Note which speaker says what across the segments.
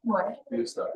Speaker 1: What?
Speaker 2: Good stuff.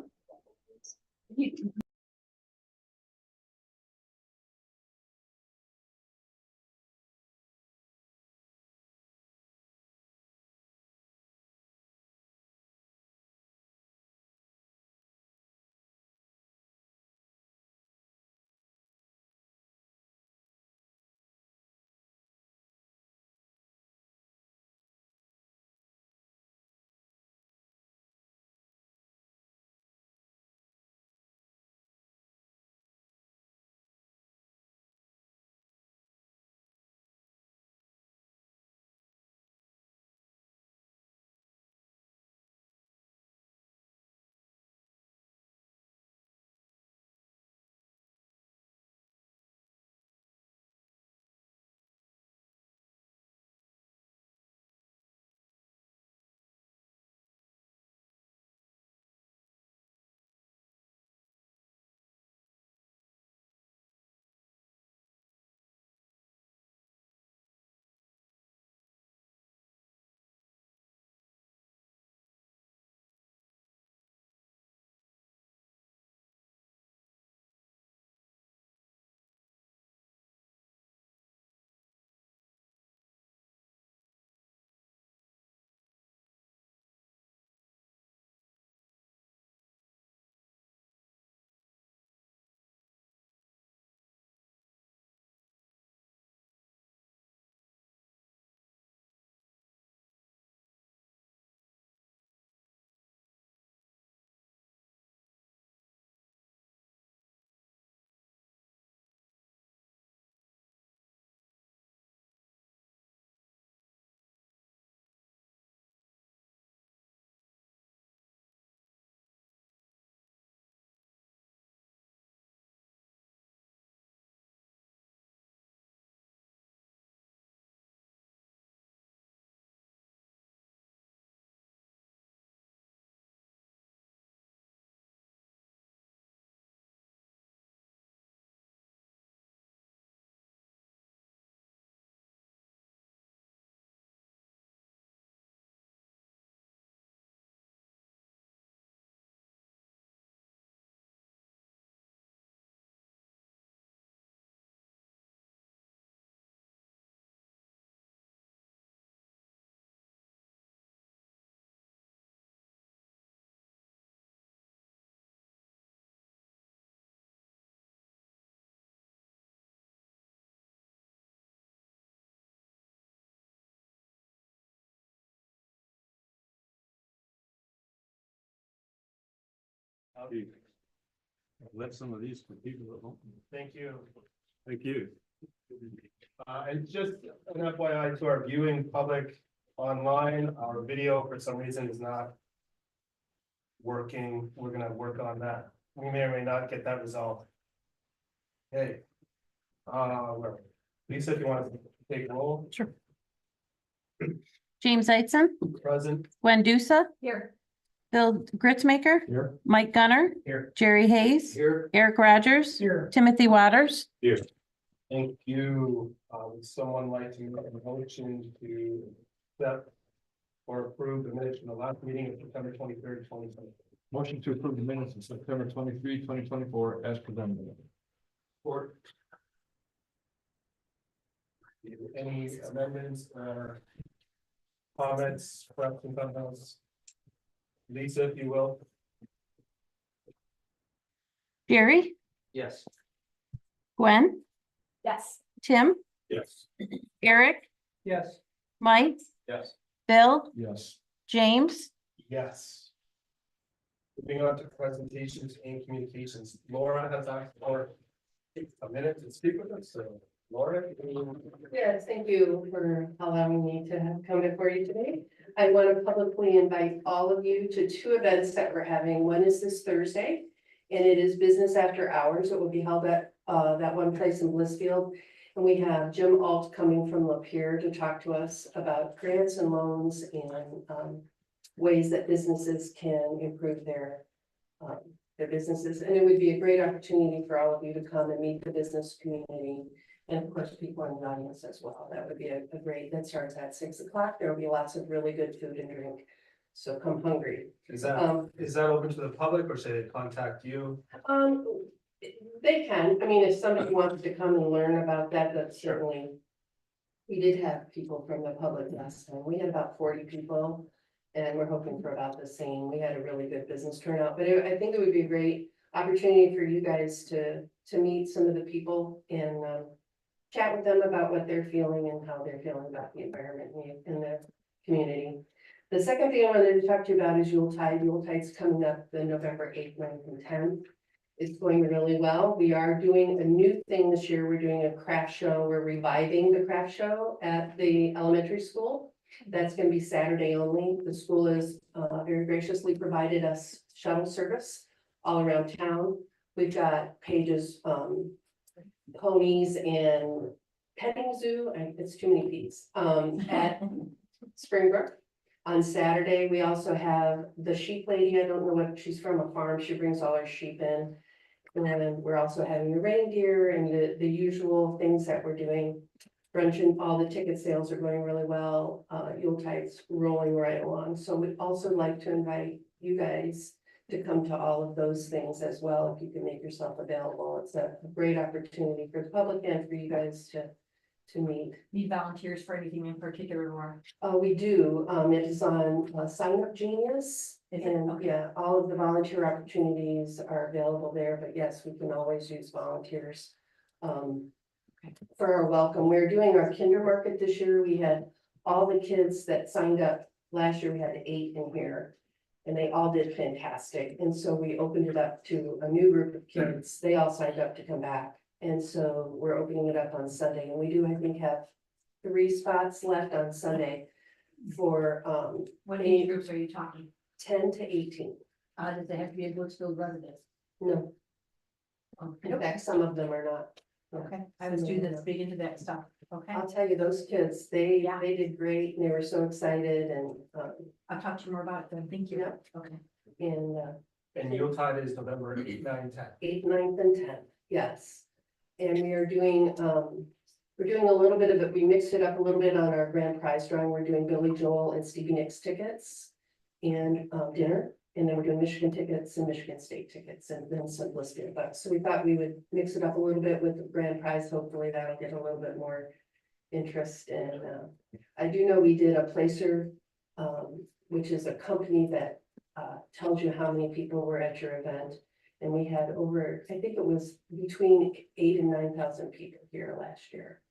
Speaker 3: How do you left some of these for people at home?
Speaker 4: Thank you.
Speaker 3: Thank you.
Speaker 4: And just an FYI to our viewing public online, our video for some reason is not working. We're gonna work on that. We may or may not get that resolved. Hey. Lisa, if you want to take roll.
Speaker 5: Sure. James Eitzen,
Speaker 4: Present.
Speaker 5: Gwen Dusa,
Speaker 1: Here.
Speaker 5: Bill Gritzmaker,
Speaker 4: Here.
Speaker 5: Mike Gunner,
Speaker 4: Here.
Speaker 5: Jerry Hayes,
Speaker 4: Here.
Speaker 5: Eric Rogers,
Speaker 4: Here.
Speaker 5: Timothy Waters.
Speaker 3: Here.
Speaker 4: Thank you. Would someone like to make a motion to accept or approve the minutes from the last meeting of September 23rd, 2020?
Speaker 3: Motion to approve the minutes of September 23, 2024 as presented.
Speaker 4: Or any amendments or comments, questions on those? Lisa, if you will.
Speaker 5: Jerry,
Speaker 4: Yes.
Speaker 5: Gwen,
Speaker 1: Yes.
Speaker 5: Tim,
Speaker 3: Yes.
Speaker 5: Eric,
Speaker 4: Yes.
Speaker 5: Mike,
Speaker 4: Yes.
Speaker 5: Bill,
Speaker 3: Yes.
Speaker 5: James.
Speaker 4: Yes. Moving on to presentations and communications. Laura has asked for a minute to speak with us, so Laura.
Speaker 6: Yes, thank you for allowing me to come before you today. I want to publicly invite all of you to two events that we're having. One is this Thursday, and it is business after hours. It will be held at that one place in Blissfield. And we have Jim Alt coming from Lapeer to talk to us about grants and loans and ways that businesses can improve their businesses. And it would be a great opportunity for all of you to come and meet the business community. And of course, people in the audience as well. That would be a great, that starts at 6 o'clock. There will be lots of really good food and drink. So come hungry.
Speaker 4: Is that open to the public or should they contact you?
Speaker 6: They can, I mean, if somebody wants to come and learn about that, that's certainly. We did have people from the public last time. We had about 40 people. And we're hoping for about the same. We had a really good business turnout, but I think it would be a great opportunity for you guys to meet some of the people and chat with them about what they're feeling and how they're feeling about the environment in the community. The second thing I wanted to talk to you about is Yuletide. Yuletide's coming up the November 8th, 9th, and 10th. It's going really well. We are doing a new thing this year. We're doing a craft show. We're reviving the craft show at the elementary school. That's going to be Saturday only. The school has very graciously provided us shuttle service all around town. We've got Paige's ponies and petting zoo, it's too many P's, at Springbrook. On Saturday, we also have the sheep lady. I don't know what, she's from a farm. She brings all our sheep in. And then we're also having the reindeer and the usual things that we're doing. Brunch and all the ticket sales are going really well. Yuletide's rolling right along. So we'd also like to invite you guys to come to all of those things as well, if you can make yourself available. It's a great opportunity for the public and for you guys to meet.
Speaker 1: Need volunteers for anything in particular or?
Speaker 6: We do. It is on Sign Up Genius.
Speaker 1: Is it?
Speaker 6: And
Speaker 1: Okay.
Speaker 6: yeah, all of the volunteer opportunities are available there, but yes, we can always use volunteers. For our welcome, we're doing our kinder market this year. We had all the kids that signed up. Last year, we had 8 in here. And they all did fantastic. And so we opened it up to a new group of kids. They all signed up to come back. And so we're opening it up on Sunday. And we do, I think, have 3 spots left on Sunday for
Speaker 1: What age groups are you talking?
Speaker 6: 10 to 18.
Speaker 1: Does it have to be a Blissfield resident?
Speaker 6: No, in fact, some of them are not.
Speaker 1: Okay, I have a student that's big into that stuff, okay?
Speaker 6: I'll tell you, those kids, they
Speaker 1: Yeah.
Speaker 6: did great and they were so excited and
Speaker 1: I'll talk to you more about it then, thank you.
Speaker 6: Yeah.
Speaker 1: Okay.
Speaker 4: And Yuletide is November 8th, 9th, 10th.
Speaker 6: 8th, 9th, and 10th, yes. And we are doing, we're doing a little bit of it, we mixed it up a little bit on our grand prize drawing. We're doing Billy Joel and Stevie Nicks tickets and dinner. And then we're doing Michigan tickets and Michigan State tickets and then some Blissfield bucks. So we thought we would mix it up a little bit with the grand prize. Hopefully that'll get a little bit more interest. And I do know we did a placer, which is a company that tells you how many people were at your event. And we had over, I think it was between 8,000 and 9,000 people here last year.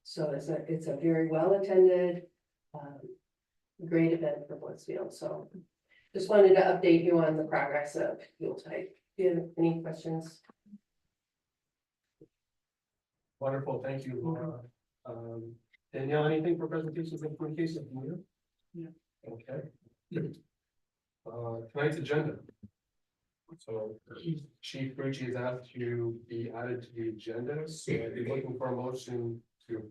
Speaker 6: So it's a very well attended, great event for Blissfield. So just wanted to update you on the progress of Yuletide. Do you have any questions?
Speaker 4: Wonderful, thank you, Laura. Danielle, anything for presentations and communications from you?
Speaker 1: No.
Speaker 4: Okay. Tonight's agenda. So Chief Rucci has asked to be added to the agenda, so I'd be looking for a motion to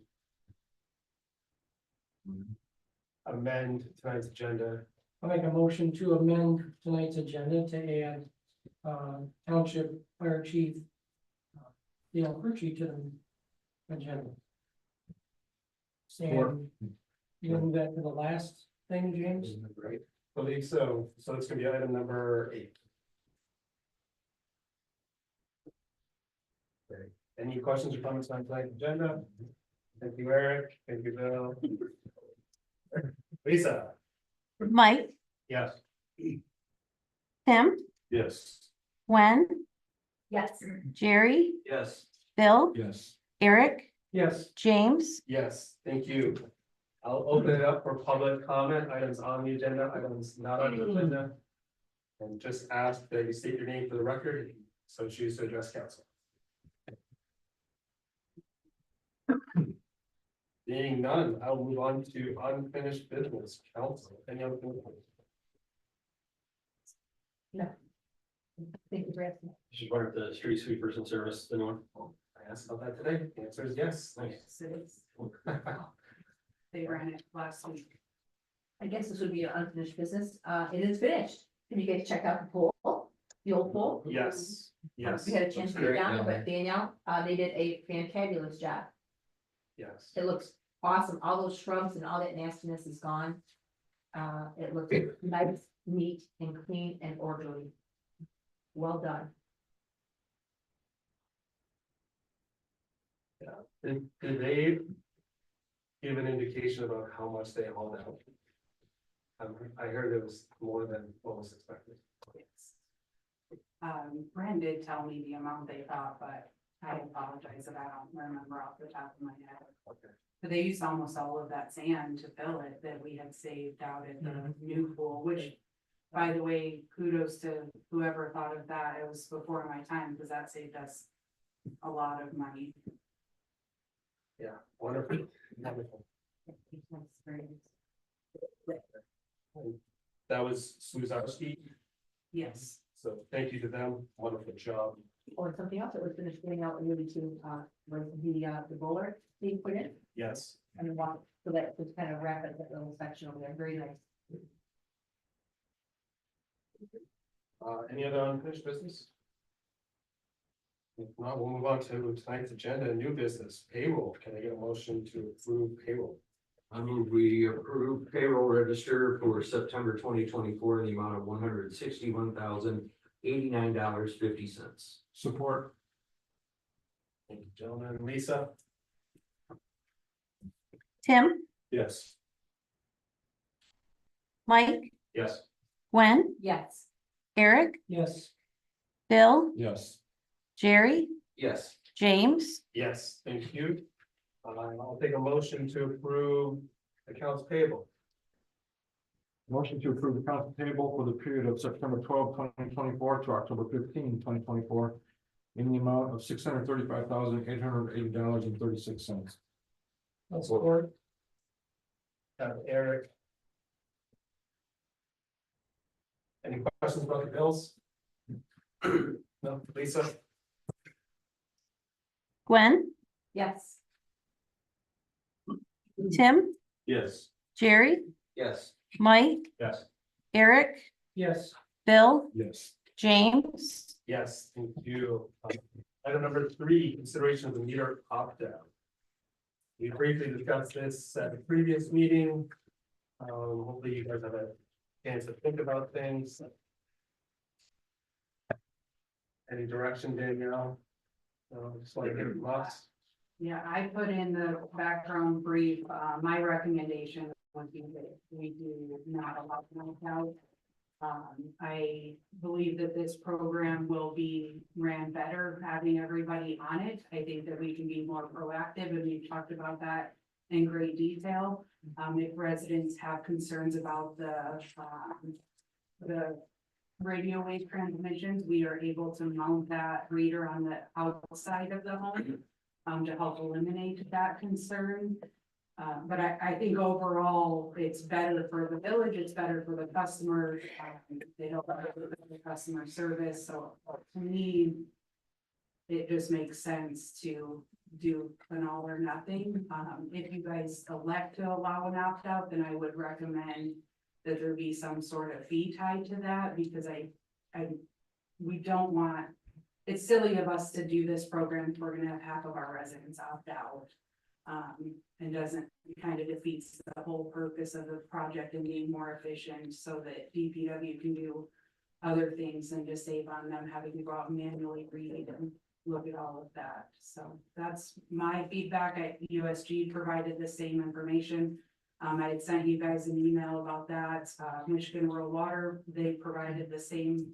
Speaker 4: amend tonight's agenda.
Speaker 2: I'll make a motion to amend tonight's agenda to add Township Fire Chief Dale Rucci to the agenda. And you move that to the last thing, James?
Speaker 4: Right. Believe so. So it's gonna be item number 8. Okay. Any questions or comments on tonight's agenda? Thank you, Eric. Thank you, Bill. Lisa?
Speaker 5: Mike,
Speaker 4: Yes.
Speaker 5: Tim,
Speaker 3: Yes.
Speaker 5: Gwen,
Speaker 1: Yes.
Speaker 5: Jerry,
Speaker 4: Yes.
Speaker 5: Bill,
Speaker 3: Yes.
Speaker 5: Eric,
Speaker 2: Yes.
Speaker 5: James.
Speaker 4: Yes, thank you. I'll open it up for public comment, items on the agenda, items not on the agenda. And just ask that you state your name for the record, so choose to address council. Being none, I'll move on to unfinished business, council, any other?
Speaker 1: Thank you for asking.
Speaker 7: Just wonder if the street sweepers in service, the north.
Speaker 4: I asked about that today, the answer is yes.
Speaker 1: Yes, it is. They ran it last week. I guess this would be an unfinished business. It is finished. Can you guys check out the pool? The old pool?
Speaker 4: Yes, yes.
Speaker 1: We had a chance to
Speaker 7: Looks
Speaker 1: get
Speaker 7: great
Speaker 1: down there,
Speaker 7: down
Speaker 1: but Danielle, they did a fantabulous job.
Speaker 4: Yes.
Speaker 1: It looks awesome. All those shrubs and all that nastiness is gone. It looks nice, neat and clean and orderly. Well done.
Speaker 4: Did they give an indication about how much they hauled out? I heard it was more than what was expected.
Speaker 8: Brand did tell me the amount they thought, but I apologize if I don't remember off the top of my head.
Speaker 4: Okay.
Speaker 8: But they used almost all of that sand to fill it that we had saved out at the new pool, which, by the way, kudos to whoever thought of that. It was before my time, because that saved us a lot of money.
Speaker 4: Yeah, wonderful, wonderful. That was Suzarski,
Speaker 8: Yes.
Speaker 4: so thank you to them, wonderful job.
Speaker 1: Or something else that was finished getting out really to, was the bowler being put in
Speaker 4: Yes.
Speaker 1: and walk, so that was kind of rapid, that little section over there, very nice.
Speaker 4: Any other unfinished business? If not, we'll move on to tonight's agenda, new business, payroll. Can I get a motion to approve payroll?
Speaker 9: I move we approve payroll register for September 2024 in the amount of $161,089.50.
Speaker 3: Support.
Speaker 4: Thank you, gentlemen. Lisa?
Speaker 5: Tim,
Speaker 4: Yes.
Speaker 5: Mike,
Speaker 4: Yes.
Speaker 5: Gwen,
Speaker 1: Yes.
Speaker 5: Eric,
Speaker 2: Yes,
Speaker 5: Bill,
Speaker 3: Yes.
Speaker 5: Jerry,
Speaker 9: Yes.
Speaker 5: James,
Speaker 4: Yes, thank you. I'll take a motion to approve accounts payable.
Speaker 3: Motion to approve the accounts payable for the period of September 12, 2024 to October 15, 2024 in the amount of $635,880.36.
Speaker 2: I'll support.
Speaker 4: Eric. Any questions about the bills? No, Lisa?
Speaker 5: Gwen,
Speaker 1: Yes.
Speaker 5: Tim,
Speaker 4: Yes.
Speaker 5: Jerry,
Speaker 9: Yes.
Speaker 5: Mike,
Speaker 4: Yes.
Speaker 5: Eric,
Speaker 2: Yes,
Speaker 5: Bill,
Speaker 3: Yes.
Speaker 5: James,
Speaker 4: Yes, thank you. Item number 3, consideration of the meter opt-out. We briefly discussed this at the previous meeting. Hopefully you guys have a chance to think about things. Any direction, Danielle? Just like it must.
Speaker 8: Yeah, I put in the background brief, my recommendation would be that we do not allow them out. I believe that this program will be ran better, having everybody on it. I think that we can be more proactive, and we've talked about that in great detail. If residents have concerns about the radio wave transmissions, we are able to mount that reader on the outside of the home to help eliminate that concern. But I think overall, it's better for the village, it's better for the customer, they help with the customer service, so to me, it just makes sense to do an all or nothing. If you guys elect to allow an opt-out, then I would recommend that there be some sort of fee tied to that, because we don't want, it's silly of us to do this program if we're gonna have half of our residents opt out. And doesn't, kind of defeats the whole purpose of the project and being more efficient, so that DPW can do other things and just save on them having to go out and manually read and look at all of that. So that's my feedback. USG provided the same information. I had sent you guys an email about that. Michigan Rural Water, they provided the same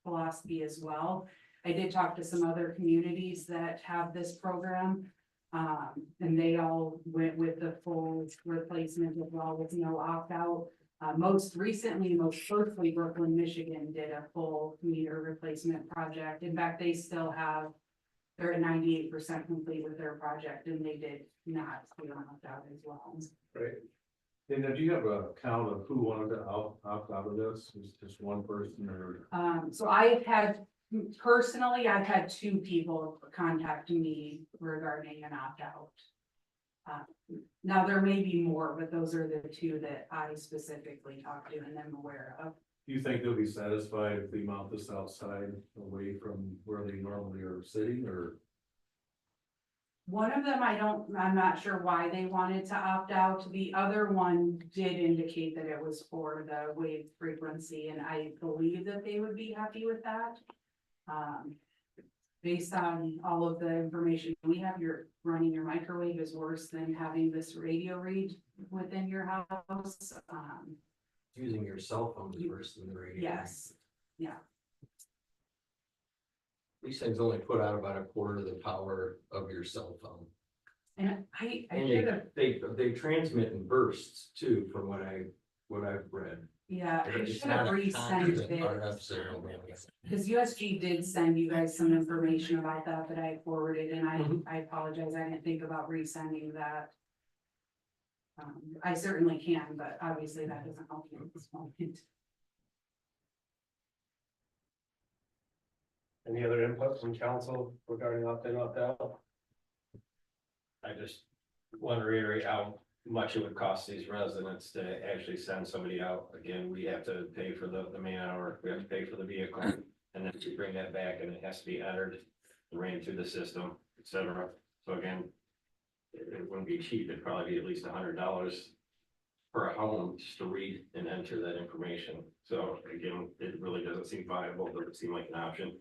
Speaker 8: philosophy as well. I did talk to some other communities that have this program. And they all went with the full replacement as well with no opt-out. Most recently, most closely, Brooklyn, Michigan did a full meter replacement project. In fact, they still have, they're at 98% complete with their project, and they did not do an opt-out as well.
Speaker 3: Great. And do you have a count of who wanted to opt out of this? Is it just one person or?
Speaker 8: So I've had two people contact me regarding an opt-out. Now, there may be more, but those are the two that I specifically talked to and am aware of.
Speaker 3: Do you think they'll be satisfied if we mount this outside away from where they normally are sitting, or?
Speaker 8: One of them, I'm not sure why they wanted to opt out. The other one did indicate that it was for the wave frequency, and I believe that they would be happy with that. Based on all of the information we have, running your microwave is worse than having this radio read within your house.
Speaker 9: Using your cell phone is worse than the radio.
Speaker 8: Yes, yeah.
Speaker 9: These things only put out about a quarter of the power of your cell phone.
Speaker 8: And I
Speaker 9: And
Speaker 8: should have,
Speaker 9: they transmit in bursts too, from what I've read.
Speaker 8: yeah, I
Speaker 9: It's
Speaker 8: should
Speaker 9: not
Speaker 8: have
Speaker 9: a
Speaker 8: resent
Speaker 9: constant
Speaker 8: it.
Speaker 9: RF signal.
Speaker 8: Because USG did send you guys some information about that I forwarded, and I apologize, I didn't think about resending that. I certainly can, but obviously that doesn't help you at this moment.
Speaker 4: Any other input from council regarding opt-in, opt-out?
Speaker 7: I just want to reiterate how much it would cost these residents to actually send somebody out. Again, we have to pay for the man hour, we have to pay for the vehicle, and then to bring that back, and it has to be entered, ran through the system, et cetera. So again, it wouldn't be cheap, it'd probably be at least $100 per home just to read and enter that information. So again, it really doesn't seem viable, doesn't seem like an option.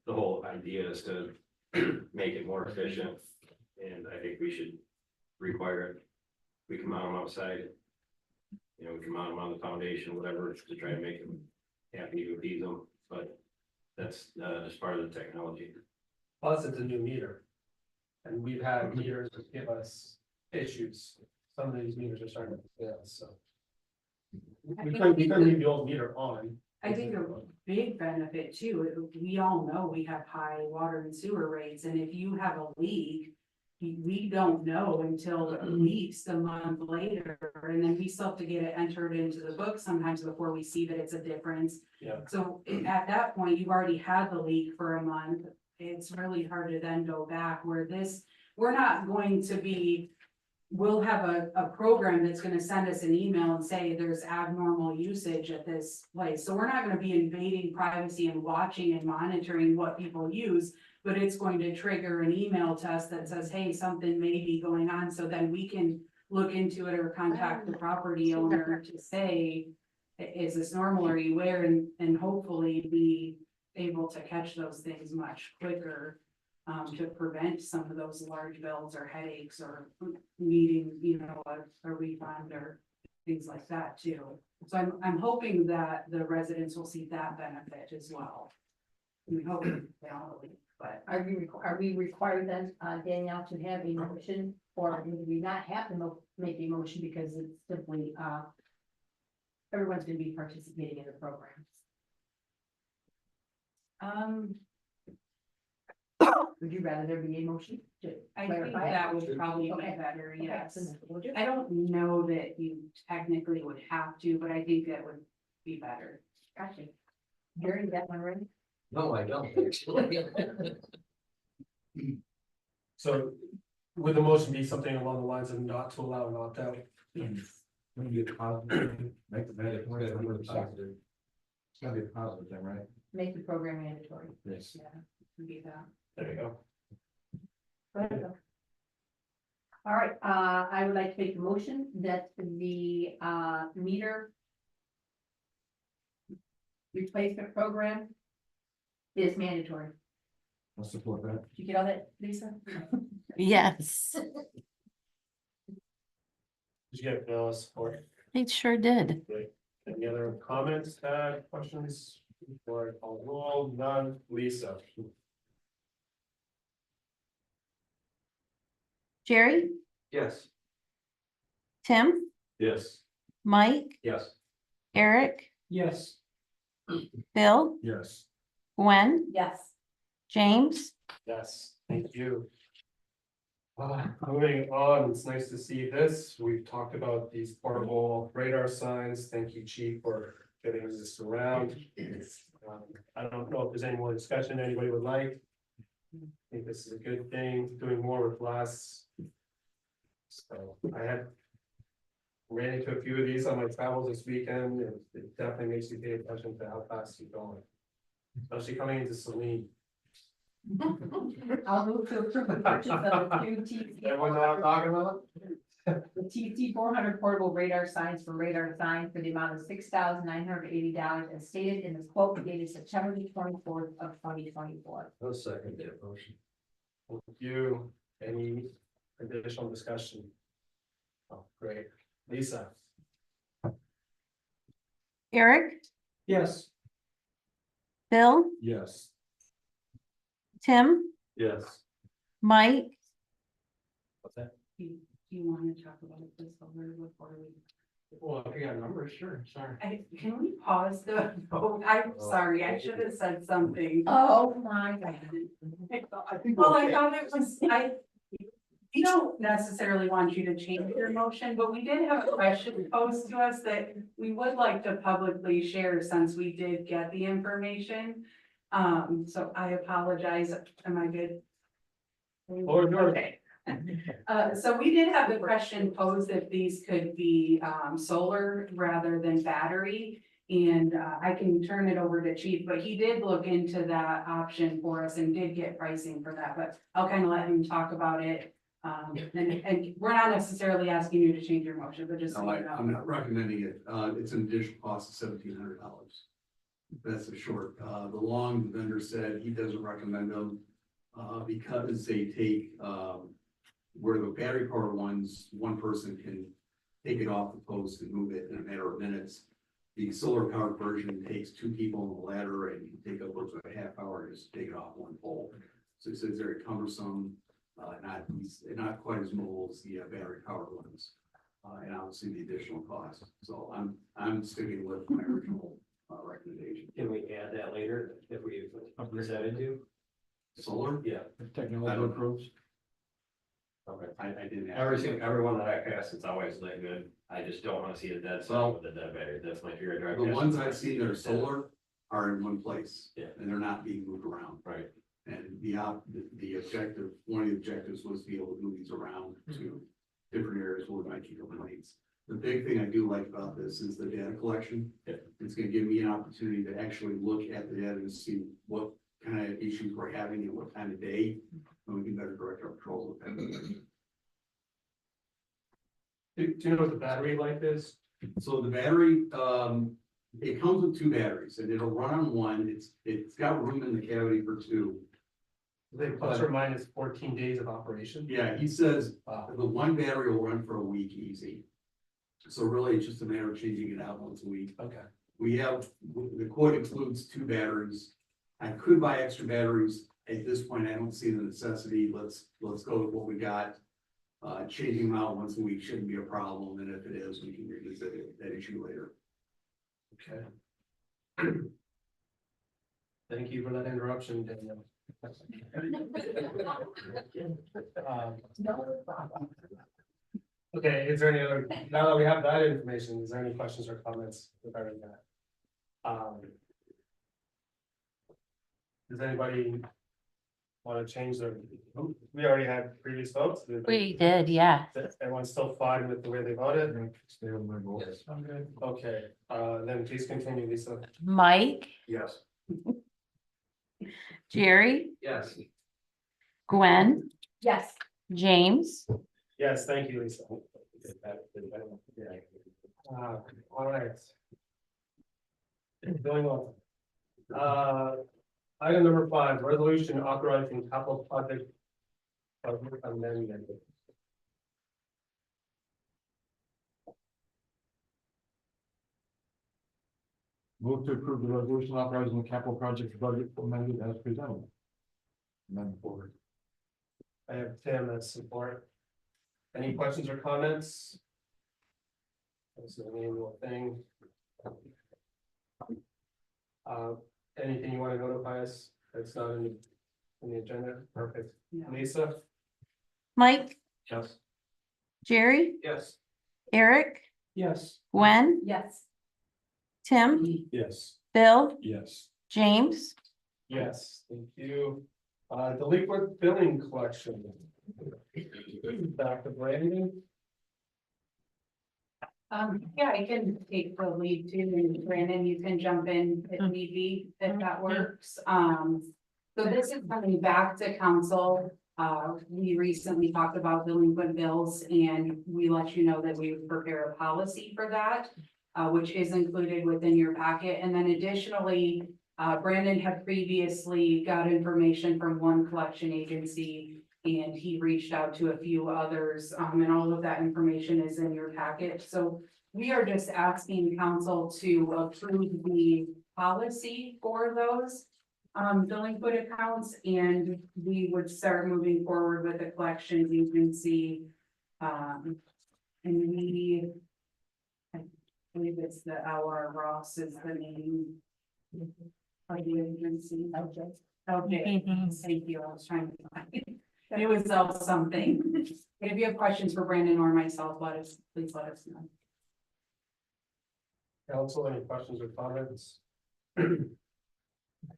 Speaker 7: The whole idea is to make it more efficient, and I think we should require it. We can mount them outside. You know, we can mount them on the foundation, whatever, to try and make them happy to appease them, but that's just part of the technology.
Speaker 4: Plus, it's a new meter. And we've had meters that give us issues. Some of these meters are starting to fail, so. We couldn't leave the old meter on.
Speaker 8: I think a big benefit too, we all know we have high water and sewer rates, and if you have a leak, we don't know until weeks, a month later, and then we still have to get it entered into the book sometimes before we see that it's a difference.
Speaker 4: Yeah.
Speaker 8: So at that point, you've already had the leak for a month. It's really hard to then go back where we're not going to be, we'll have a program that's gonna send us an email and say there's abnormal usage at this place. So we're not gonna be invading privacy and watching and monitoring what people use, but it's going to trigger an email to us that says, hey, something may be going on, so then we can look into it or contact the property owner to say, is this normal, are you aware, and hopefully be able to catch those things much quicker. To prevent some of those large bills or headaches or needing, a refund or things like that too. So I'm hoping that the residents will see that benefit as well. We hope they all will, but
Speaker 1: Are we required then, Danielle, to have a motion, or do we not have to make a motion because it's simply, everyone's gonna be participating in the program? Would you rather there be a motion to
Speaker 8: I think
Speaker 1: clarify?
Speaker 8: that would probably be
Speaker 1: Okay.
Speaker 8: better,
Speaker 1: Okay,
Speaker 8: yes.
Speaker 1: so that's what we'll do.
Speaker 8: I don't know that you technically would have to, but I think that would be better.
Speaker 1: Gotcha. Gary, you got one ready?
Speaker 9: No, I don't actually.
Speaker 4: So would the motion be something along the lines of not to allow an opt-out?
Speaker 3: When you get positive, make the medic. It's gonna be a positive thing, right?
Speaker 1: Make the program mandatory.
Speaker 3: Yes.
Speaker 8: Yeah, would be that.
Speaker 4: There you go.
Speaker 1: Go ahead, Bill. All right, I would like to make a motion that the, meter replacement program is mandatory.
Speaker 3: I'll support that.
Speaker 1: Did you get all that, Lisa?
Speaker 5: Yes,
Speaker 4: Did you get Bill's support?
Speaker 5: it sure did.
Speaker 4: Any other comments, questions? Before I call roll, none, Lisa.
Speaker 5: Jerry,
Speaker 9: Yes.
Speaker 5: Tim,
Speaker 7: Yes.
Speaker 5: Mike,
Speaker 7: Yes.
Speaker 5: Eric,
Speaker 2: Yes,
Speaker 5: Bill,
Speaker 3: Yes.
Speaker 5: Gwen,
Speaker 1: Yes.
Speaker 5: James.
Speaker 4: Yes, thank you. Moving on, it's nice to see this. We've talked about these portable radar signs. Thank you, Chief, for getting this around. I don't know if there's any more discussion anybody would like. I think this is a good thing, doing more with less. So I had ran into a few of these on my travels this weekend, and it definitely makes you pay attention to how fast you're going. Especially coming into Saline.
Speaker 1: I'll move to approve the purchase of the two TC.
Speaker 4: Everyone know what I'm talking about?
Speaker 1: The TC 400 portable radar signs for radar sign for the amount of $6,980 as stated in the quote dated September the 24th of 2024.
Speaker 9: I'll second that motion.
Speaker 4: Thank you. Any additional discussion? Oh, great. Lisa?
Speaker 5: Eric,
Speaker 2: Yes.
Speaker 5: Bill,
Speaker 3: Yes.
Speaker 5: Tim,
Speaker 9: Yes.
Speaker 5: Mike,
Speaker 4: What's that?
Speaker 8: Do you want to talk about this over before we?
Speaker 2: Well, if you got numbers, sure, sorry.
Speaker 8: Can we pause the vote? I'm sorry, I should have said something.
Speaker 1: Oh my God.
Speaker 8: Well, I thought it was, we don't necessarily want you to change your motion, but we did have a question posed to us that we would like to publicly share since we did get the information. So I apologize. Am I good?
Speaker 4: Floor is yours.
Speaker 8: Okay. So we did have the question posed if these could be, solar rather than battery. And, I can turn it over to Chief, but he did look into that option for us and did get pricing for that, but I'll kind of let him talk about it. And we're not necessarily asking you to change your motion, but just. so
Speaker 10: No,
Speaker 8: you know.
Speaker 10: I'm not recommending it. It's an additional cost of $1,700. That's the short. The long, the vendor said he doesn't recommend them, because they take, where the battery powered ones, one person can take it off the post and move it in a matter of minutes. The solar powered version takes two people on the ladder and you can take upwards of a half hour to just take it off one pole. So it's very cumbersome, not quite as mobile as the battery powered ones. And obviously the additional cost. So I'm sticking with my original recommendation.
Speaker 7: Can we add that later if we decided to?
Speaker 10: Solar?
Speaker 7: Yeah.
Speaker 3: If technology improves.
Speaker 7: Okay.
Speaker 10: I didn't. ask.
Speaker 7: Everyone that I pass, it's always lit good. I just don't want to see a dead sign with a dead battery. That's my fear. I drive
Speaker 10: The
Speaker 7: past
Speaker 10: ones
Speaker 7: it.
Speaker 10: I've seen that are solar are in one place.
Speaker 7: Yeah.
Speaker 10: And they're not being moved around.
Speaker 7: Right.
Speaker 10: And the objective, one of the objectives was to be able to move these around to different areas where we might keep them lights. The big thing I do like about this is the data collection.
Speaker 7: Yeah.
Speaker 10: It's gonna give me an opportunity to actually look at the data and see what kind of issues we're having and what time of day, and we can better direct our patrols with that.
Speaker 4: Do you know what the battery life is?
Speaker 10: So the battery, it comes with two batteries and it'll run on one. It's got room in the cavity for two.
Speaker 4: They plus or minus 14 days of operation?
Speaker 10: Yeah, he says
Speaker 4: Wow.
Speaker 10: the one battery will run for a week easy. So really, it's just a matter of changing it out once a week.
Speaker 4: Okay.
Speaker 10: We have, the quote includes two batteries. I could buy extra batteries. At this point, I don't see the necessity. Let's go with what we got. Changing them out once a week shouldn't be a problem, and if it is, we can revisit that issue later.
Speaker 4: Okay. Thank you for that interruption, Danielle. Okay, is there any other, now that we have that information, is there any questions or comments regarding that? Does anybody want to change their, we already had previous votes?
Speaker 5: we did, yeah.
Speaker 4: Everyone's still fine with the way they voted?
Speaker 3: Stay with my goal.
Speaker 7: Yes.
Speaker 4: I'm good. Okay, then please continue, Lisa.
Speaker 5: Mike,
Speaker 9: Yes.
Speaker 5: Jerry,
Speaker 9: Yes.
Speaker 5: Gwen,
Speaker 1: Yes.
Speaker 5: James,
Speaker 4: Yes, thank you, Lisa. All right. Going on. Item number 5, resolution authorizing capital project amendment.
Speaker 3: Move to approve the resolution authorizing the capital project budget amended as presented. Amendment forward.
Speaker 4: I have Tim as support. Any questions or comments? This is an annual thing. Anything you want to notify us? That's not in the agenda. Perfect.
Speaker 8: No.
Speaker 4: Lisa?
Speaker 5: Mike,
Speaker 7: Yes.
Speaker 5: Jerry,
Speaker 9: Yes.
Speaker 5: Eric,
Speaker 2: Yes.
Speaker 5: Gwen,
Speaker 1: Yes.
Speaker 5: Tim,
Speaker 4: Yes.
Speaker 5: Bill,
Speaker 3: Yes.
Speaker 5: James,
Speaker 4: Yes, thank you. Delinquent billing collection. Back to Brandon.
Speaker 8: Yeah, I can take the lead too, and Brandon, you can jump in if need be, if that works. So this is coming back to council. We recently talked about delinquent bills and we let you know that we would prepare a policy for that, which is included within your packet. And then additionally, Brandon had previously got information from one collection agency and he reached out to a few others, and all of that information is in your packet. So we are just asking council to approve the policy for those delinquent accounts, and we would start moving forward with the collections agency. And we, I believe it's the LR Ross is the name of the agency. Okay, thank you, I was trying to find it. It was something. If you have questions for Brandon or myself, please let us know.
Speaker 4: Council, any questions or comments?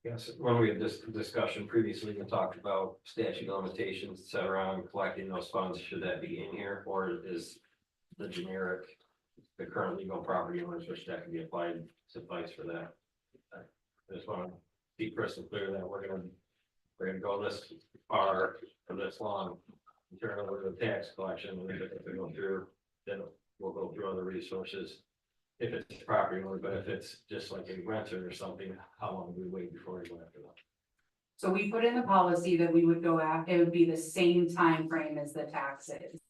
Speaker 7: Yes, when we had this discussion previously, we talked about statute of limitations set around collecting those funds. Should that be in here, or is the generic, the current legal property owners, which that can be applied, suffice for that? I just want to be crystal clear that we're gonna go this far for this long. In terms of the tax collection, and if we go through, then we'll go through other resources. If it's property owner, but if it's just like a renter or something, how long do we wait before we go after that?
Speaker 8: So we put in the policy that we would go after, it would be the same time frame as the taxes,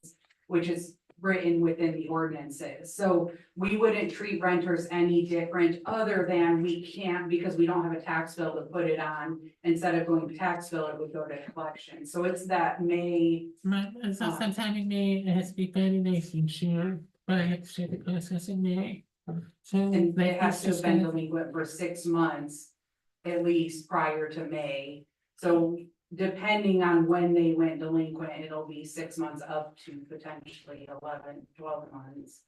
Speaker 8: which is written within the ordinances. So we wouldn't treat renters any different other than we can't, because we don't have a tax bill to put it on. Instead of going to tax bill, it would go to collection. So it's that May.
Speaker 2: So sometime in May, it has to be validation, sure, but I have to share the process in May. So
Speaker 8: And
Speaker 2: like
Speaker 8: it has
Speaker 2: this
Speaker 8: to have
Speaker 2: is
Speaker 8: been
Speaker 2: gonna-
Speaker 8: delinquent for 6 months, at least prior to May. So depending on when they went delinquent, it'll be 6 months up to potentially 11, 12 months.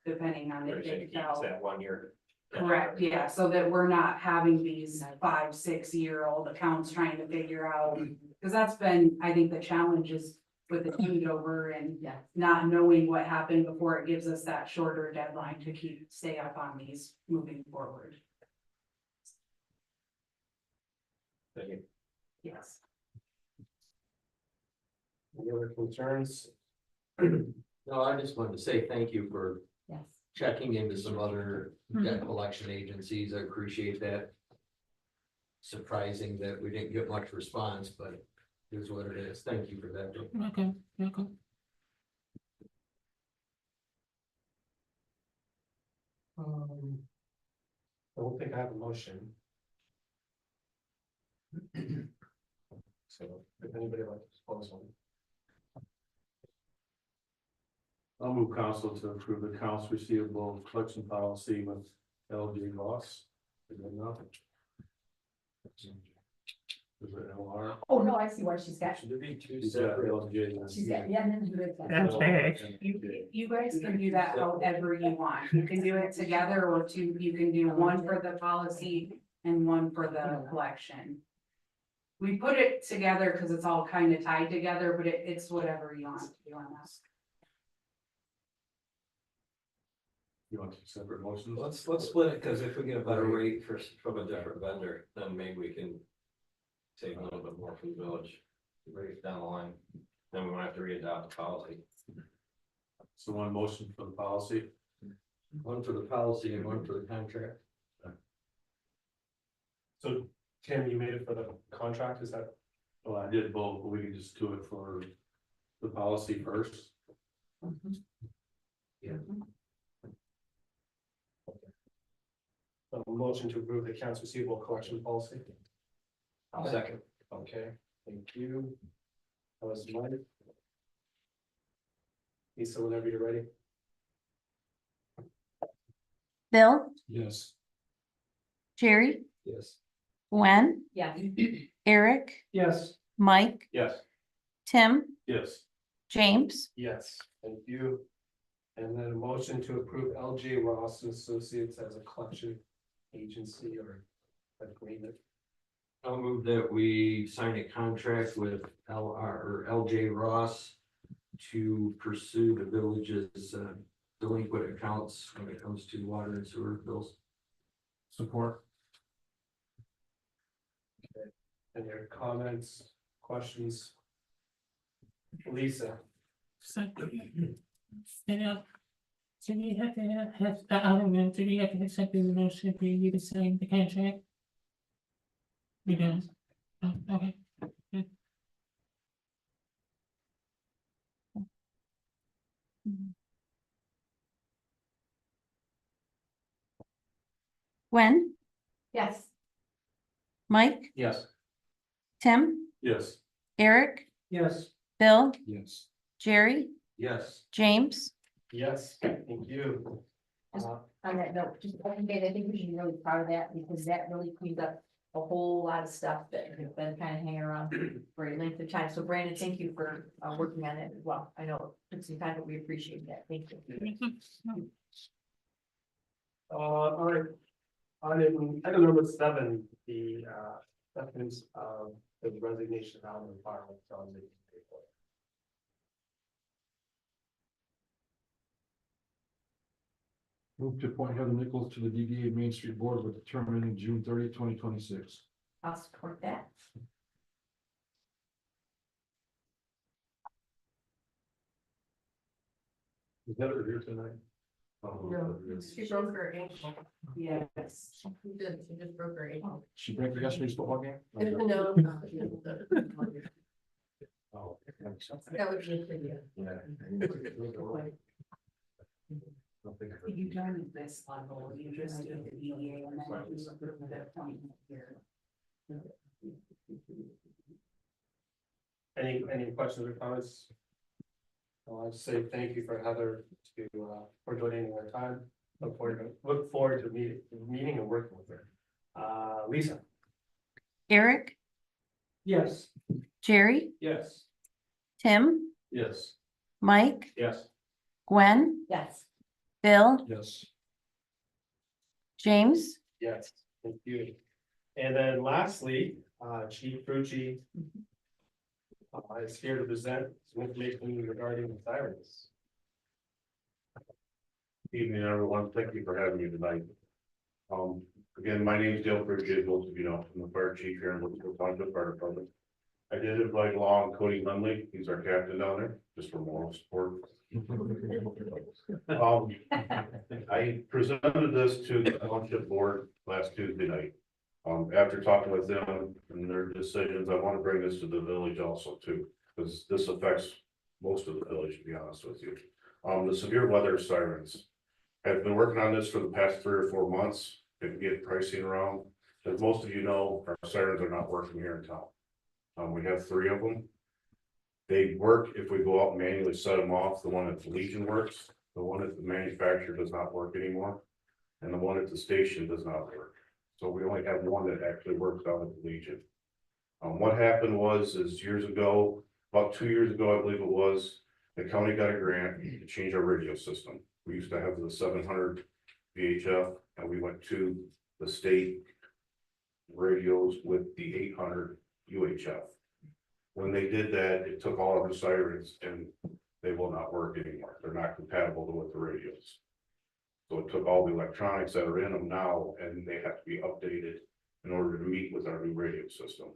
Speaker 8: Depending on if they
Speaker 7: It's
Speaker 8: fell.
Speaker 7: that 1 year.
Speaker 8: Correct, yeah, so that we're not having these 5, 6-year-old accounts trying to figure out, because that's been, I think, the challenge is with the changeover and
Speaker 1: Yeah.
Speaker 8: not knowing what happened before it gives us that shorter deadline to stay up on these moving forward.
Speaker 7: Thank you.
Speaker 8: Yes.
Speaker 4: Any other concerns?
Speaker 9: No, I just wanted to say thank you for
Speaker 1: Yes.
Speaker 9: checking into some other debt collection agencies. I appreciate that. Surprising that we didn't get much response, but it is what it is. Thank you for that.
Speaker 2: Okay, okay.
Speaker 4: I don't think I have a motion. So if anybody would like to propose one.
Speaker 3: I'll move council to approve the accounts receivable collection policy with LG Ross. Is that enough? Is it LR?
Speaker 1: Oh, no, I see where she's got.
Speaker 7: Should there be two
Speaker 3: She's got
Speaker 7: separate?
Speaker 3: LG.
Speaker 1: She's got, yeah, and then do it.
Speaker 2: That's big.
Speaker 8: You guys can do that however you want. You can do it together or two, you can do one for the policy and one for the collection. We put it together because it's all kind of tied together, but it's whatever you want to do on that.
Speaker 3: You want two separate motions?
Speaker 7: Let's split it, because if we get a better rate from a different vendor, then maybe we can save a little bit more from the village, right down the line. Then we won't have to re-adopt the policy.
Speaker 3: So one motion for the policy.
Speaker 9: One for the policy and one for the contract.
Speaker 4: So Tim, you made it for the contract, is that?
Speaker 3: Well, I did both, but we can just do it for the policy first.
Speaker 4: A motion to approve the accounts receivable collection policy?
Speaker 7: I'll second.
Speaker 4: Okay, thank you. That was Mike. Lisa, whenever you're ready.
Speaker 5: Bill,
Speaker 3: Yes.
Speaker 5: Jerry,
Speaker 9: Yes.
Speaker 5: Gwen,
Speaker 1: Yeah.
Speaker 5: Eric,
Speaker 2: Yes.
Speaker 5: Mike,
Speaker 4: Yes.
Speaker 5: Tim,
Speaker 3: Yes.
Speaker 5: James,
Speaker 4: Yes, thank you. And then a motion to approve LJ Ross and Associates as a collection agency or agreement.
Speaker 9: I'll move that we sign a contract with LR or LJ Ross to pursue the village's delinquent accounts when it comes to water and sewer bills.
Speaker 3: Support.
Speaker 4: Any other comments, questions? Lisa?
Speaker 2: So we have to have, I don't know, do we have to have something in the motion for you to sign the contract? We don't. Oh, okay.
Speaker 5: Gwen,
Speaker 1: Yes.
Speaker 5: Mike,
Speaker 7: Yes.
Speaker 5: Tim,
Speaker 3: Yes.
Speaker 5: Eric,
Speaker 2: Yes.
Speaker 5: Bill,
Speaker 3: Yes.
Speaker 5: Jerry,
Speaker 9: Yes.
Speaker 5: James.
Speaker 4: Yes, thank you.
Speaker 1: On that note, just, I think we should be really proud of that, because that really cleans up a whole lot of stuff that has been kind of hanging around for a length of time. So Brandon, thank you for working on it as well. I know it took some time, but we appreciate that. Thank you.
Speaker 4: All right. Item number 7, the acceptance of the resignation out of the environment.
Speaker 3: Move to appoint Heather Nichols to the DDA Main Street Board with the term ending June 30, 2026.
Speaker 1: I'll support that.
Speaker 3: Is Heather here tonight?
Speaker 1: No, she broke her ankle. Yes. She did, she just broke her ankle.
Speaker 3: She break yesterday's football game?
Speaker 1: No.
Speaker 3: Oh, thanks.
Speaker 1: That would be for you.
Speaker 8: You done this level, you just do the DDA and then you approve the appointment here.
Speaker 4: Any questions or comments? I'll just say thank you for Heather for donating her time. Look forward to meeting and working with her. Lisa?
Speaker 5: Eric,
Speaker 2: Yes.
Speaker 5: Jerry,
Speaker 4: Yes.
Speaker 5: Tim,
Speaker 3: Yes.
Speaker 5: Mike,
Speaker 7: Yes.
Speaker 5: Gwen,
Speaker 1: Yes.
Speaker 5: Bill,
Speaker 3: Yes.
Speaker 5: James.
Speaker 4: Yes, thank you. And then lastly, Chief Frucci is here to present some information regarding the sirens.
Speaker 11: Evening, everyone. Thank you for having me tonight. Again, my name is Dale Frucci, as most of you know, I'm the fire chief here in Blissfield Township Fire Department. I did invite along Cody Lundley, he's our captain down there, just for moral support. I presented this to the township board last Tuesday night. After talking with them and their decisions, I want to bring this to the village also too, because this affects most of the village, to be honest with you. The severe weather sirens. I've been working on this for the past 3 or 4 months, and get pricing around. As most of you know, our sirens are not working here in town. We have 3 of them. They work if we go out and manually set them off. The one at the Legion works, the one at the manufacturer does not work anymore, and the one at the station does not work. So we only have one that actually works out at the Legion. What happened was years ago, about 2 years ago, I believe it was, the county got a grant to change our radio system. We used to have the 700 VHF, and we went to the state radios with the 800 UHF. When they did that, it took all of the sirens and they will not work anymore. They're not compatible with the radios. So it took all the electronics that are in them now and they have to be updated in order to meet with our new radio system.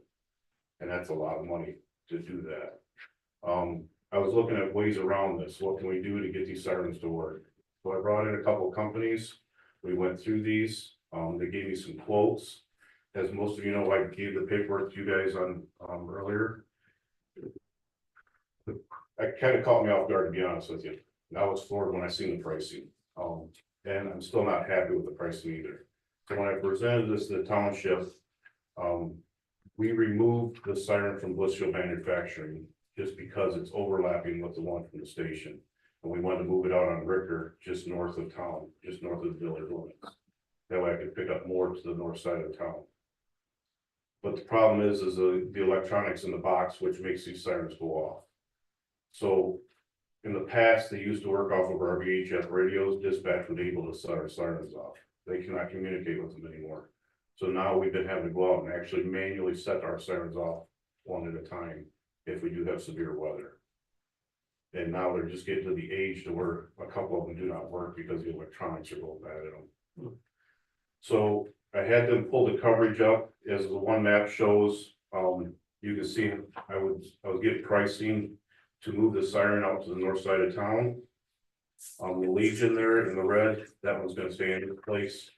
Speaker 11: And that's a lot of money to do that. I was looking at ways around this. What can we do to get these sirens to work? So I brought in a couple of companies. We went through these. They gave me some quotes. As most of you know, I gave the paperwork to you guys on earlier. That kind of caught me off guard, to be honest with you. I was floored when I seen the pricing. And I'm still not happy with the pricing either. So when I presented this to the township, we removed the siren from Blissfield Manufacturing just because it's overlapping with the one from the station. And we wanted to move it out on Ricker, just north of town, just north of the village limits. That way I could pick up more to the north side of town. But the problem is the electronics in the box, which makes these sirens go off. So in the past, they used to work off of our VHF radios. Dispatch would be able to set our sirens off. They cannot communicate with them anymore. So now we've been having to go out and actually manually set our sirens off one at a time if we do have severe weather. And now they're just getting to the age to where a couple of them do not work because the electronics are going bad at them. So I had them pull the coverage up as the one map shows. You can see, I was getting pricing to move the siren out to the north side of town. The Legion there in the red, that one's gonna stay in place.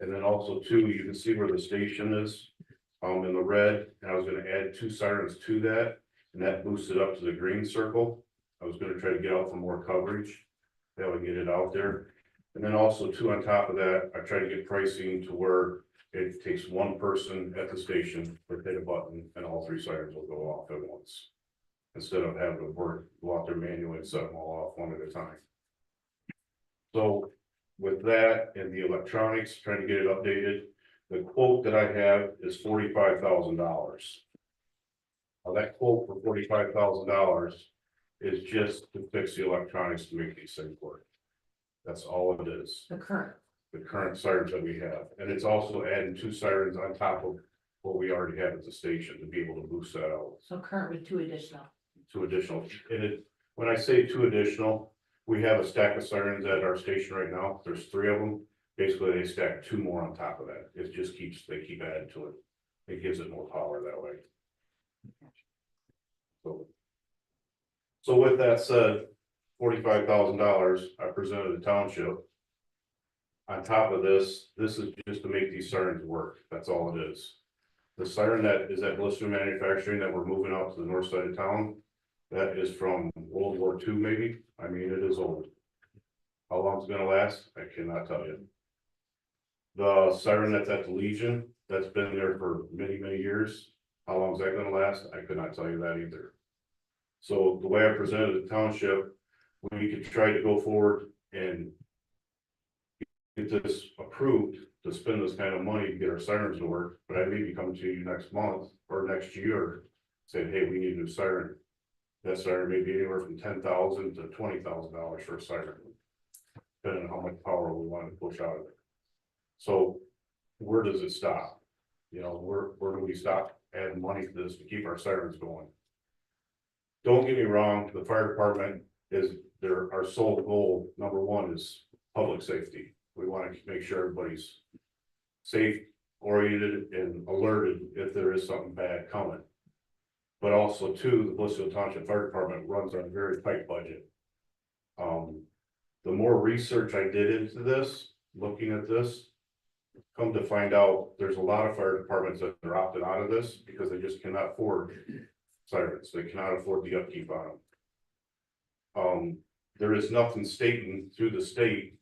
Speaker 11: And then also too, you can see where the station is, in the red, and I was gonna add 2 sirens to that. And that boosted up to the green circle. I was gonna try to get out for more coverage. That would get it out there. And then also too, on top of that, I tried to get pricing to where it takes 1 person at the station, to hit a button, and all 3 sirens will go off at once. Instead of having to go out there manually and set them all off one at a time. So with that and the electronics, trying to get it updated, the quote that I have is $45,000. Now that quote for $45,000 is just to fix the electronics to make these things work. That's all it is,
Speaker 1: The current
Speaker 11: sirens that we have, and it's also adding 2 sirens on top of what we already have at the station to be able to boost that out.
Speaker 1: So current with 2 additional.
Speaker 11: 2 additional, and it, when I say 2 additional, we have a stack of sirens at our station right now, there's 3 of them. Basically, they stack 2 more on top of that, it just keeps, they keep adding to it. It gives it more power that way. So with that said, $45,000 I presented the township. On top of this, this is just to make these sirens work, that's all it is. The siren that is at Blissfield Manufacturing that we're moving out to the north side of town, that is from World War II maybe, I mean, it is old. How long it's gonna last, I cannot tell you. The siren that's at the Legion, that's been there for many, many years, how long is that gonna last, I could not tell you that either. So the way I presented the township, we could try to go forward and get this approved to spend this kind of money to get our sirens to work, but I may be coming to you next month or next year saying, hey, we need a new siren. That siren may be anywhere from $10,000 to $20,000 for a siren, depending on how much power we want to push out of it. So where does it stop? You know, where do we stop adding money to this to keep our sirens going? Don't get me wrong, the fire department is our sole goal, number 1 is public safety. We want to make sure everybody's safe, oriented, and alerted if there is something bad coming. But also too, the Blissfield Township Fire Department runs on a very tight budget. The more research I did into this, looking at this, come to find out, there's a lot of fire departments that are opting out of this because they just cannot afford sirens. They cannot afford the upkeep on them. There is nothing stating through the state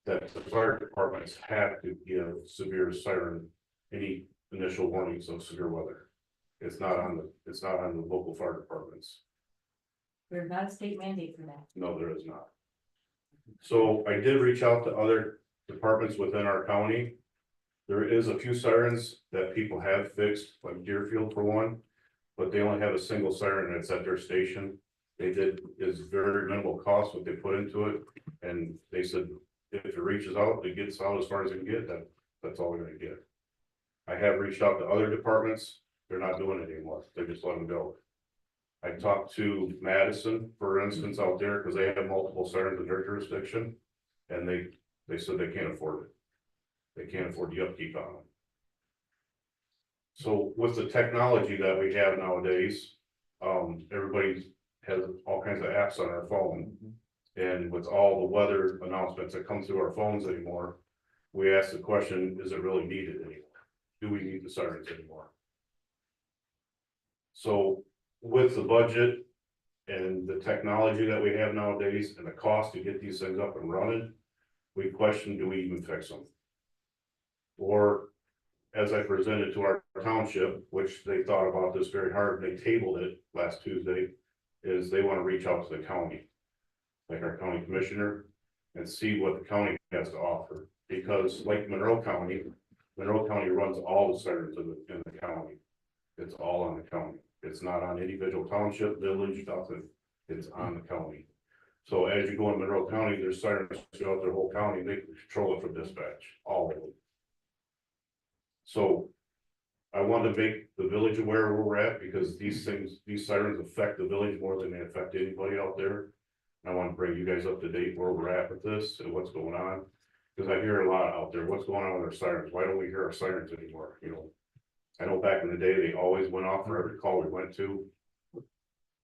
Speaker 11: that the fire departments have to give severe siren, any initial warnings of severe weather. It's not on the local fire departments.
Speaker 1: There's not a state mandate for that.
Speaker 11: No, there is not. So I did reach out to other departments within our county. There is a few sirens that people have fixed, like Deerfield for one, but they only have a single siren that's at their station. They did, is very minimal cost what they put into it, and they said if it reaches out, it gets out as far as it can get, that's all we're gonna get. I have reached out to other departments, they're not doing it anymore, they just let them go. I talked to Madison, for instance, out there, because they have multiple sirens in their jurisdiction, and they said they can't afford it. They can't afford the upkeep on them. So with the technology that we have nowadays, everybody has all kinds of apps on our phone. And with all the weather announcements that come through our phones anymore, we ask the question, is it really needed anymore? Do we need the sirens anymore? So with the budget and the technology that we have nowadays and the cost to get these things up and running, we question, do we even fix them? Or as I presented to our township, which they thought about this very hard, they tabled it last Tuesday, is they want to reach out to the county, like our county commissioner, and see what the county has to offer. Because like Monroe County runs all the sirens in the county. It's all on the county. It's not on individual township, village, nothing. It's on the county. So as you go in Monroe County, there's sirens throughout their whole county. They control it from dispatch, all of them. So I wanted to make the village aware of where we're at, because these sirens affect the village more than they affect anybody out there. And I want to bring you guys up to date where we're at with this and what's going on. Because I hear a lot out there, what's going on with our sirens? Why don't we hear our sirens anymore? You know, I know back in the day, they always went off for every call we went to.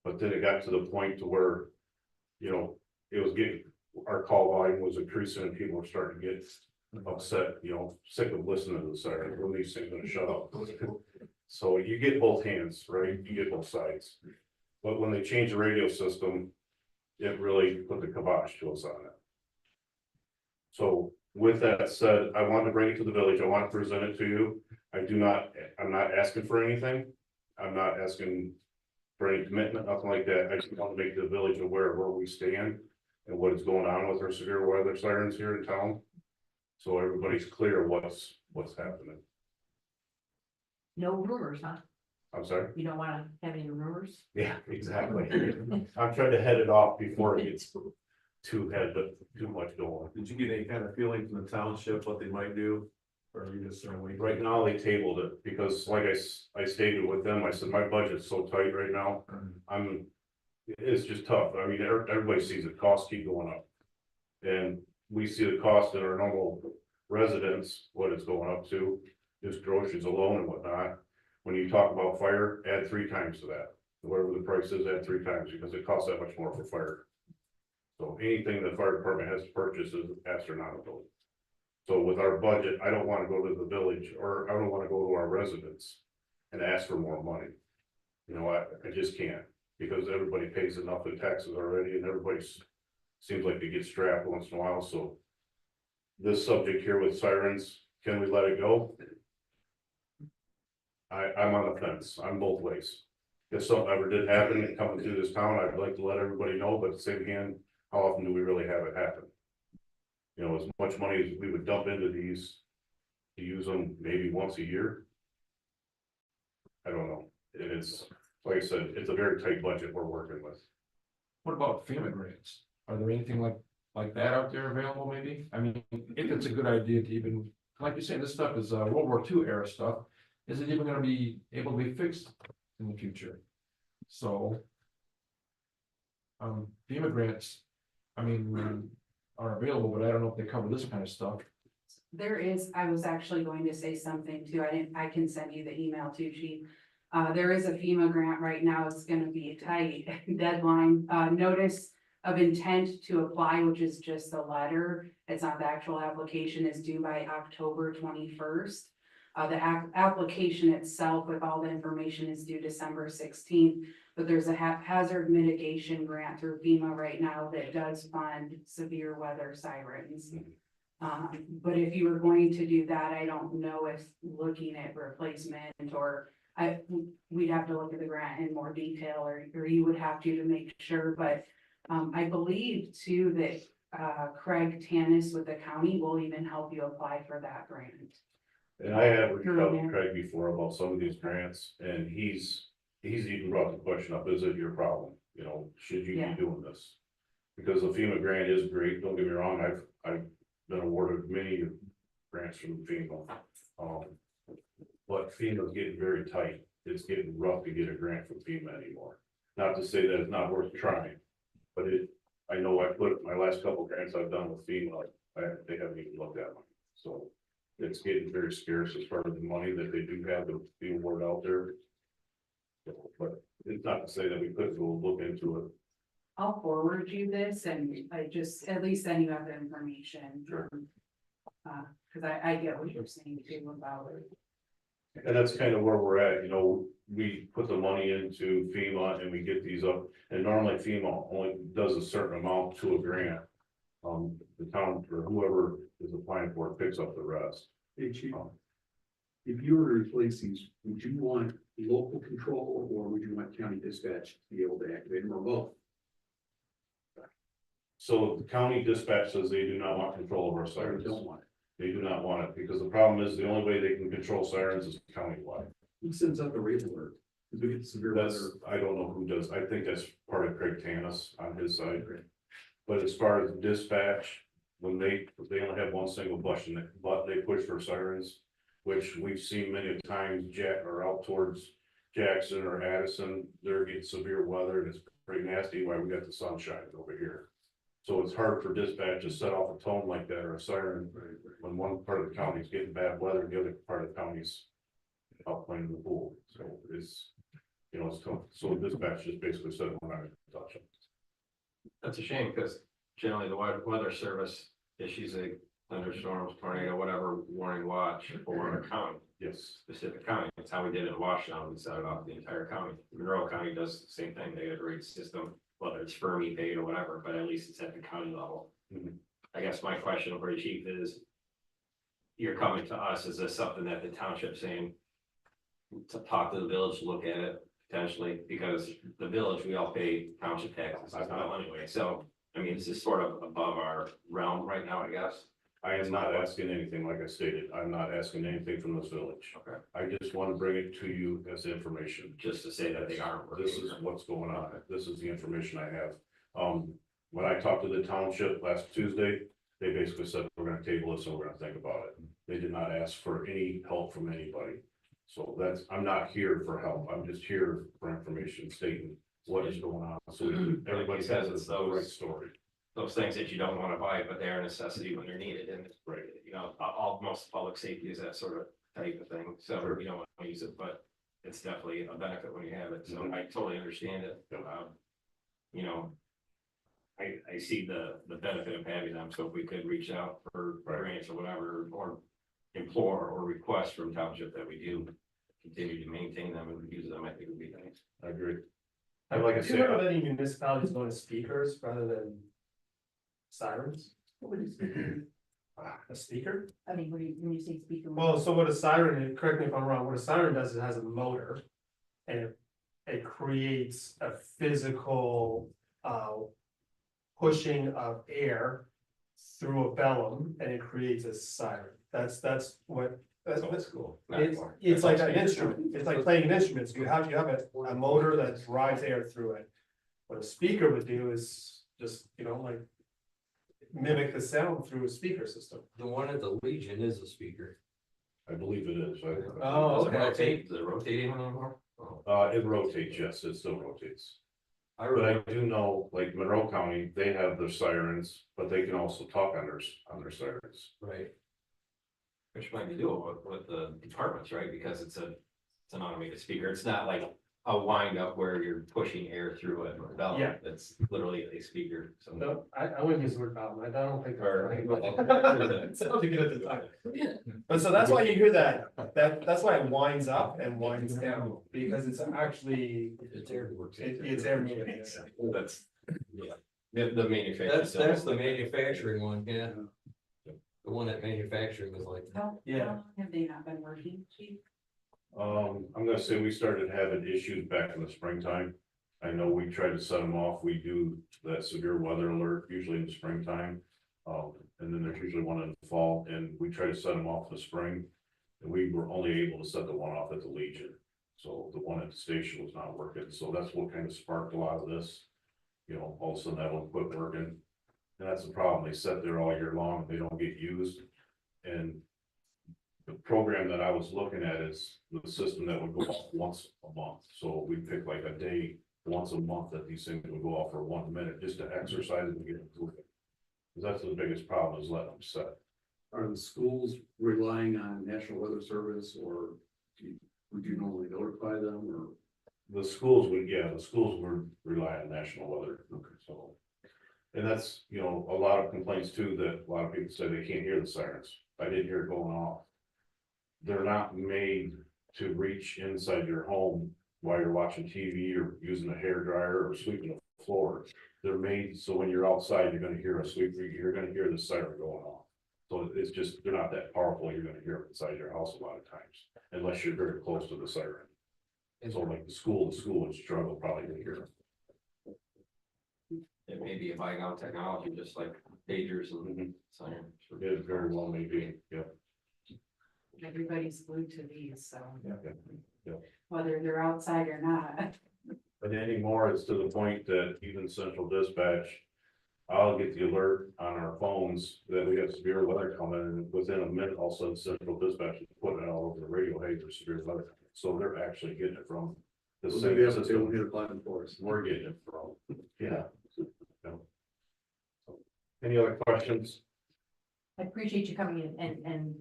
Speaker 11: But then it got to the point to where, you know, it was getting, our call volume was increasing and people were starting to get upset, you know, sick of listening to the siren, when these things gonna shut up. So you get both hands, right? You get both sides. But when they changed the radio system, it really put the kibosh to us on it. So with that said, I want to bring it to the village. I want to present it to you. I'm not asking for anything. I'm not asking for any commitment, nothing like that. I just want to make the village aware of where we stand and what is going on with our severe weather sirens here in town. So everybody's clear what's happening.
Speaker 1: No rumors, huh?
Speaker 11: I'm sorry?
Speaker 1: You don't wanna have any rumors?
Speaker 11: Yeah, exactly. I'm trying to head it off before it gets too much going.
Speaker 3: Did you get any kind of feeling from the township, what they might do? Or are you just waiting?
Speaker 11: Right now, they tabled it because like I stated with them, I said, my budget's so tight right now. It's just tough. I mean, everybody sees the costs keep going up. And we see the cost in our normal residents, what it's going up to, just groceries alone and whatnot. When you talk about fire, add 3 times to that. Whatever the price is, add 3 times because it costs that much more for fire. So anything the fire department has to purchase is astronomical. So with our budget, I don't want to go to the village or I don't want to go to our residents and ask for more money. You know, I just can't because everybody pays enough in taxes already and everybody seems like they get strapped once in a while. So this subject here with sirens, can we let it go? I'm on the fence. I'm both ways. If something ever did happen and coming through this town, I'd like to let everybody know, but at the same hand, how often do we really have it happen? You know, as much money as we would dump into these, to use them maybe once a year. I don't know. It's, like I said, it's a very tight budget we're working with.
Speaker 3: What about FEMA grants? Are there anything like that out there available maybe? I mean, if it's a good idea to even, like you say, this stuff is World War II era stuff. Is it even gonna be able to be fixed in the future? So. FEMA grants, I mean, are available, but I don't know if they cover this kind of stuff.
Speaker 8: There is, I was actually going to say something too. I can send you the email too, Chief. There is a FEMA grant right now. It's gonna be a tight deadline, notice of intent to apply, which is just a letter. It's not the actual application, is due by October 21st. The application itself with all the information is due December 16th, but there's a hazard mitigation grant through FEMA right now that does fund severe weather sirens. But if you were going to do that, I don't know if looking at replacement or we'd have to look at the grant in more detail or you would have to make sure, but I believe too that Craig Tanis with the county will even help you apply for that grant.
Speaker 11: And I have reached out to Craig before about some of these grants, and he's even brought the question up, is it your problem? You know, should you be doing this? Because the FEMA grant is great, don't get me wrong, I've been awarded many grants from FEMA. But FEMA's getting very tight, it's getting rough to get a grant from FEMA anymore. Not to say that it's not worth trying, but I know I put my last couple of grants I've done with FEMA, they haven't even looked at them, so. It's getting very scarce as far as the money that they do have to be awarded out there. But it's not to say that we couldn't go look into it.
Speaker 8: I'll forward you this and I just, at least then you have the information.
Speaker 11: Sure.
Speaker 8: Cause I get what you're saying too about it.
Speaker 11: And that's kind of where we're at, you know, we put the money into FEMA and we get these up, and normally FEMA only does a certain amount to a grant. The town or whoever is applying for it picks up the rest.
Speaker 10: Hey, Chief, if you were to replace these, would you want local control or would you want county dispatch to be able to activate them or both?
Speaker 11: So the county dispatch says they do not want control over our
Speaker 10: Or
Speaker 11: sirens.
Speaker 10: don't want it?
Speaker 11: They do not want it because the problem is the only way they can control sirens is countywide.
Speaker 10: Who sends out the rate alert? Because we get severe weather.
Speaker 11: I don't know who does. I think that's part of Craig Tanis on his side. But as far as dispatch, when they only have one single button, but they push for sirens, which we've seen many times, or out towards Jackson or Addison, they're getting severe weather and it's pretty nasty while we got the sunshine over here. So it's hard for dispatch to set off a tone like that or a siren when one part of the county is getting bad weather, and the other part of the county's out playing in the pool, so it's, you know, it's tough, so dispatch just basically said, we're not gonna touch them.
Speaker 7: That's a shame, because generally the weather service issues a thunderstorms, tornado, whatever warning watch for a county,
Speaker 11: Yes,
Speaker 7: specific county. That's how we did it in Washington. We set it off the entire county. Monroe County does the same thing. They have a great system, whether it's Fermi paid or whatever, but at least it's at the county level.
Speaker 11: Mhm.
Speaker 7: I guess my question for the chief is, you're coming to us, is this something that the township's saying to talk to the village, look at it potentially, because the village, we all pay township taxes as well anyway, so, I mean, this is sort of above our realm right now, I guess.
Speaker 11: I am not asking anything, like I stated, I'm not asking anything from this village.
Speaker 7: Okay.
Speaker 11: I just want to bring it to you as information.
Speaker 7: Just to say that they aren't working.
Speaker 11: This is what's going on, this is the information I have. When I talked to the township last Tuesday, they basically said, we're gonna table this and we're gonna think about it. They did not ask for any help from anybody. So that's, I'm not here for help, I'm just here for information stating what is going on, so everybody has the right story.
Speaker 7: Those things that you don't want to buy, but they're a necessity when they're needed, and it's right, you know, most public safety is that sort of type of thing, so we don't want to use it, but it's definitely a benefit when you have it, so I totally understand it. You know, I see the benefit of having them, so if we could reach out for grants or whatever, or implore or request from township that we do continue to maintain them and use them, I think would be nice.
Speaker 11: I agree.
Speaker 4: I'd
Speaker 11: like I
Speaker 4: like to
Speaker 11: said-
Speaker 4: know of any municipalities going to speakers rather than sirens. A speaker?
Speaker 1: I mean, when you say speaker.
Speaker 4: Well, so what a siren, correct me if I'm wrong, what a siren does, it has a motor. And it creates a physical, pushing of air through a bellum, and it creates a siren. That's what, that's
Speaker 7: Cool.
Speaker 4: it's like an instrument, it's like playing an instrument, so you have a motor that drives air through it. What a speaker would do is just, you know, like. Mimic the sound through a speaker system.
Speaker 9: The one at the Legion is a speaker.
Speaker 11: I believe it is.
Speaker 4: Oh,
Speaker 7: Does it
Speaker 4: okay.
Speaker 7: rotate? Does it rotate anymore?
Speaker 11: It rotates, yes, it still rotates.
Speaker 9: I
Speaker 11: But I
Speaker 9: remember,
Speaker 11: do know, like Monroe County, they have their sirens, but they can also talk on their sirens.
Speaker 9: right,
Speaker 7: Which might be doable with the departments, right? Because it's an automated speaker. It's not like a wind up where you're pushing air through it.
Speaker 4: Yeah.
Speaker 7: It's literally a speaker. So.
Speaker 4: No, I wouldn't use the word bellum, I don't think.
Speaker 7: Or-
Speaker 4: It sounded good at the time. But so that's why you hear that's why it winds up and winds down, because it's actually,
Speaker 9: it's air works.
Speaker 4: it's air moving.
Speaker 7: That's, yeah, the manufacturer.
Speaker 9: That's the manufacturing one, yeah. The one that manufacturing was like,
Speaker 4: Yeah.
Speaker 8: Have they not been working, chief?
Speaker 11: I'm gonna say we started having issues back in the springtime. I know we tried to set them off, we do that severe weather alert usually in the springtime. And then there's usually one in the fall, and we try to set them off in the spring. And we were only able to set the one off at the Legion, so the one at the station was not working, so that's what kind of sparked a lot of this. You know, all of a sudden that one quit working, and that's the problem, they sit there all year long, they don't get used. And the program that I was looking at is the system that would go off once a month, so we pick like a day once a month that these things would go off for 1 minute, just to exercise and get them moving. Because that's the biggest problem, is letting them set.
Speaker 10: Are the schools relying on National Weather Service, or would you normally notify them, or?
Speaker 11: The schools would, yeah, the schools would rely on national weather, so. And that's, you know, a lot of complaints too, that a lot of people say they can't hear the sirens. I didn't hear it going off. They're not made to reach inside your home while you're watching TV or using a hair dryer or sweeping the floor. They're made so when you're outside, you're gonna hear a sweeper, you're gonna hear the siren going off. So it's just, they're not that powerful, you're gonna hear them inside your house a lot of times, unless you're very close to the siren. And so like the school would struggle probably to hear them.
Speaker 7: It may be a bygone technology, just like pagers and sirens.
Speaker 11: It very well may be, yeah.
Speaker 8: Everybody's glued to these, so
Speaker 11: Yeah.
Speaker 8: whether they're outside or not.
Speaker 11: But anymore, it's to the point that even central dispatch, I'll get the alert on our phones that we have severe weather coming, and within a minute, all of a sudden, central dispatch is putting it all over the radio, hey, there's severe weather coming. So they're actually getting it from the
Speaker 10: Maybe
Speaker 11: same
Speaker 10: they won't
Speaker 11: system
Speaker 10: get applied for us.
Speaker 11: we're getting it from, yeah. Yeah. So, any other questions?
Speaker 1: I appreciate you coming in and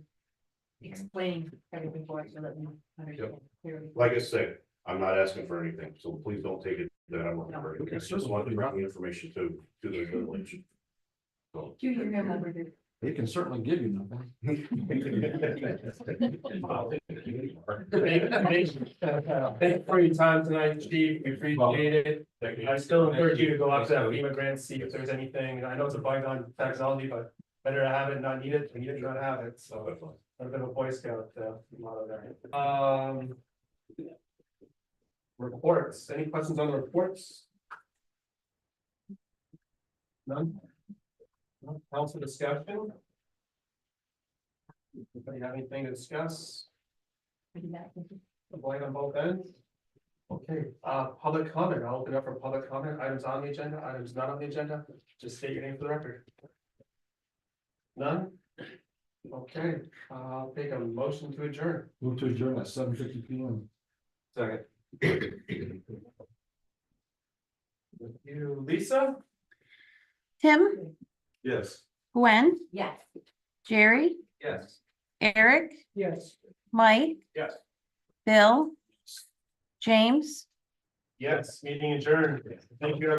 Speaker 1: explain everything for us so that we understand clearly.
Speaker 11: Like I said, I'm not asking for anything, so please don't take it that I'm looking for anything. I just wanted to bring the information to the village. So.
Speaker 1: Do your hand over here.
Speaker 3: They can certainly give you nothing.
Speaker 4: Thank you for your time tonight, Chief. We appreciate it. I still encourage you to go out to that FEMA grant, see if there's anything. I know it's a bygone technology, but better to have it, not need it, than need it, not have it. So a bit of a Boy Scout motto there. Reports. Any questions on the reports? None? No? Council discussion? Anybody have anything to discuss? Avoid on both ends? Okay, public comment. I'll open up for public comment. Items on the agenda, items not on the agenda. Just state your name for the record. None? Okay, I'll take a motion to adjourn.
Speaker 3: Move to adjourn at 7:50 p.m.
Speaker 7: Second.
Speaker 4: With you, Lisa?
Speaker 5: Tim,
Speaker 11: Yes.
Speaker 5: Gwen,
Speaker 1: Yes.
Speaker 5: Jerry,
Speaker 7: Yes.
Speaker 5: Eric,
Speaker 2: Yes.
Speaker 5: Mike.
Speaker 4: Yes.
Speaker 5: Bill, James.
Speaker 4: Yes, meeting adjourned. Thank you.